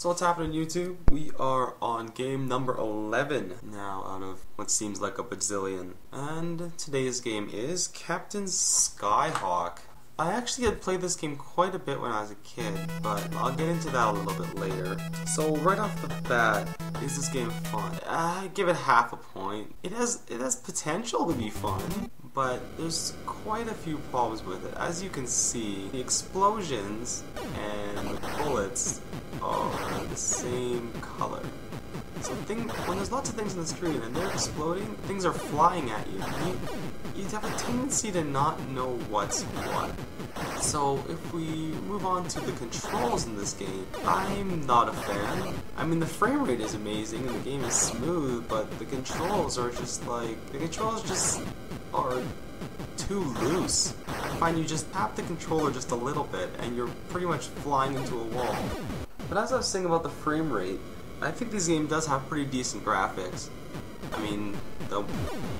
So what's happening, YouTube? We are on game number 11 now out of what seems like a bazillion. And today's game is Captain Skyhawk. I actually had played this game quite a bit when I was a kid, but I'll get into that a little bit later. So right off the bat, is this game fun? I give it half a point. It has potential to be fun, but there's quite a few problems with it. As you can see, the explosions and the bullets are the same color. So when there's lots of things on the screen and they're exploding, things are flying at you. You'd have a tendency to not know what's what. So if we move on to the controls in this game, I'm not a fan. I mean, the frame rate is amazing and the game is smooth, but the controls are just are too loose. I find you just tap the controller just a little bit and you're pretty much flying into a wall. But as I was saying about the frame rate, I think this game does have pretty decent graphics. I mean, the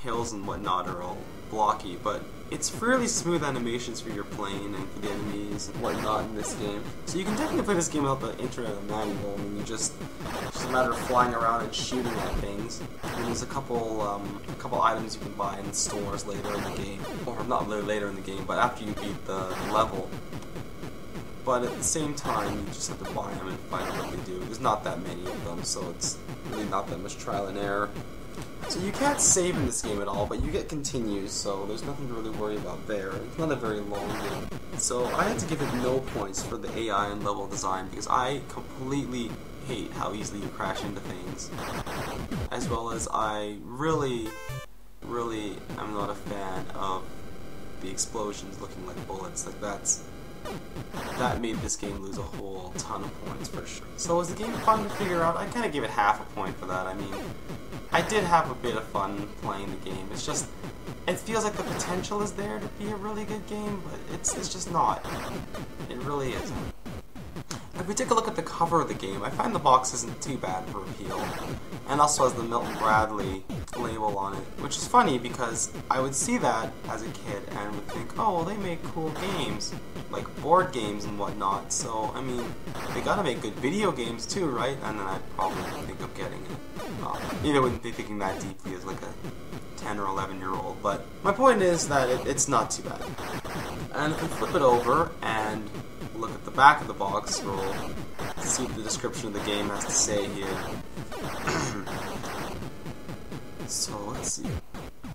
hills and whatnot are all blocky, but it's fairly smooth animations for your plane and for the enemies and whatnot in this game. So you can definitely play this game without the internet or manual. I mean, it's just a matter of flying around and shooting at things. And there's a couple items you can buy in stores later in the game, or not really later in the game, but after you beat the level. But at the same time, you just have to buy them and find out what they do. There's not that many of them, so it's really not that much trial and error. So you can't save in this game at all, but you get continues, so there's nothing to really worry about there. It's not a very long game. So I had to give it no points for the AI and level design because I completely hate how easily you crash into things. As well as I really am not a fan of the explosions looking like bullets. That made this game lose a whole ton of points for sure. So was the game fun to figure out? I kind of gave it half a point for that. I mean, I did have a bit of fun playing the game. It's just, it feels like the potential is there to be a really good game, but it's just not. It really isn't. If we take a look at the cover of the game, I find the box isn't too bad for appeal, and also has the Milton Bradley label on it, which is funny because I would see that as a kid and would think, oh, well, they make cool games, like board games and whatnot, so, I mean, they gotta make good video games too, right? And then I'd probably think of getting it. I wouldn't be thinking that deeply as like a 10 or 11-year-old, but my point is that it's not too bad. And if we flip it over and look at the back of the box, scroll, see what the description of the game has to say here. So let's see.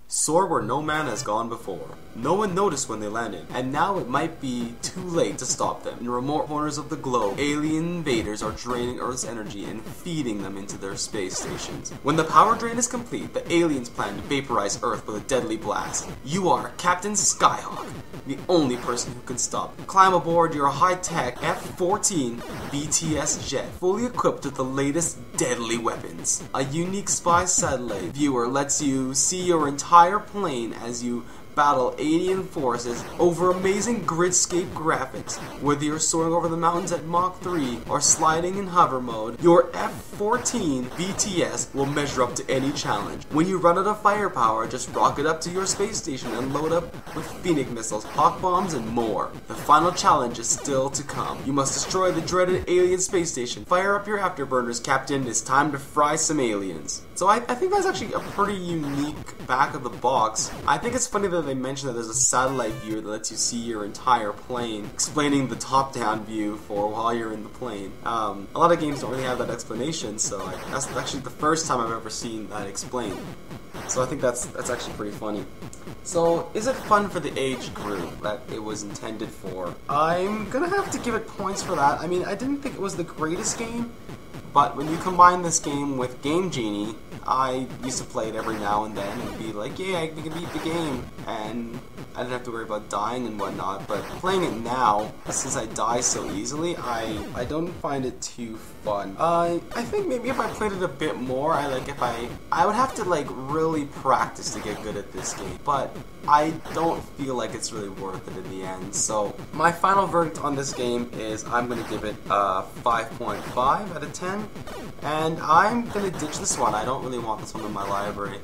Soar where no man has gone before. No one noticed when they landed, and now it might be too late to stop them. In remote corners of the globe, alien invaders are draining Earth's energy and feeding them into their space stations. When the power drain is complete, the aliens plan to vaporize Earth with a deadly blast. You are Captain Skyhawk, the only person who can stop them. Climb aboard your high-tech F-14 BTS jet, fully equipped with the latest deadly weapons. A unique spy satellite viewer lets you see your entire plane as you battle alien forces over amazing gridscape graphics. Whether you're soaring over the mountains at Mach 3 or sliding in hover mode, your F-14 BTS will measure up to any challenge. When you run out of firepower, just rocket up to your space station and load up with Phoenix missiles, hawk bombs, and more. The final challenge is still to come. You must destroy the dreaded alien space station. Fire up your afterburners, Captain. It's time to fry some aliens. So I think that's actually a pretty unique back of the box. I think it's funny that they mentioned that there's a satellite viewer that lets you see your entire plane, explaining the top-down view for while you're in the plane. A lot of games don't really have that explanation, so that's actually the first time I've ever seen that explained. So I think that's actually pretty funny. So, is it fun for the age group that it was intended for? I'm gonna have to give it points for that. I mean, I didn't think it was the greatest game, but when you combine this game with Game Genie, I used to play it every now and then and be like, yeah, we can beat the game, and I didn't have to worry about dying and whatnot, but playing it now, since I die so easily, I don't find it too fun. I think maybe if I played it a bit more, I would have to like really practice to get good at this game, but I don't feel like it's really worth it in the end. So my final verdict on this game is I'm going to give it a 5.5 out of 10, and I'm going to ditch this one. I don't really want this one in my library.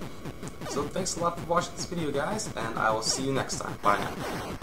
So thanks a lot for watching this video, guys, and I will see you next time. Bye now.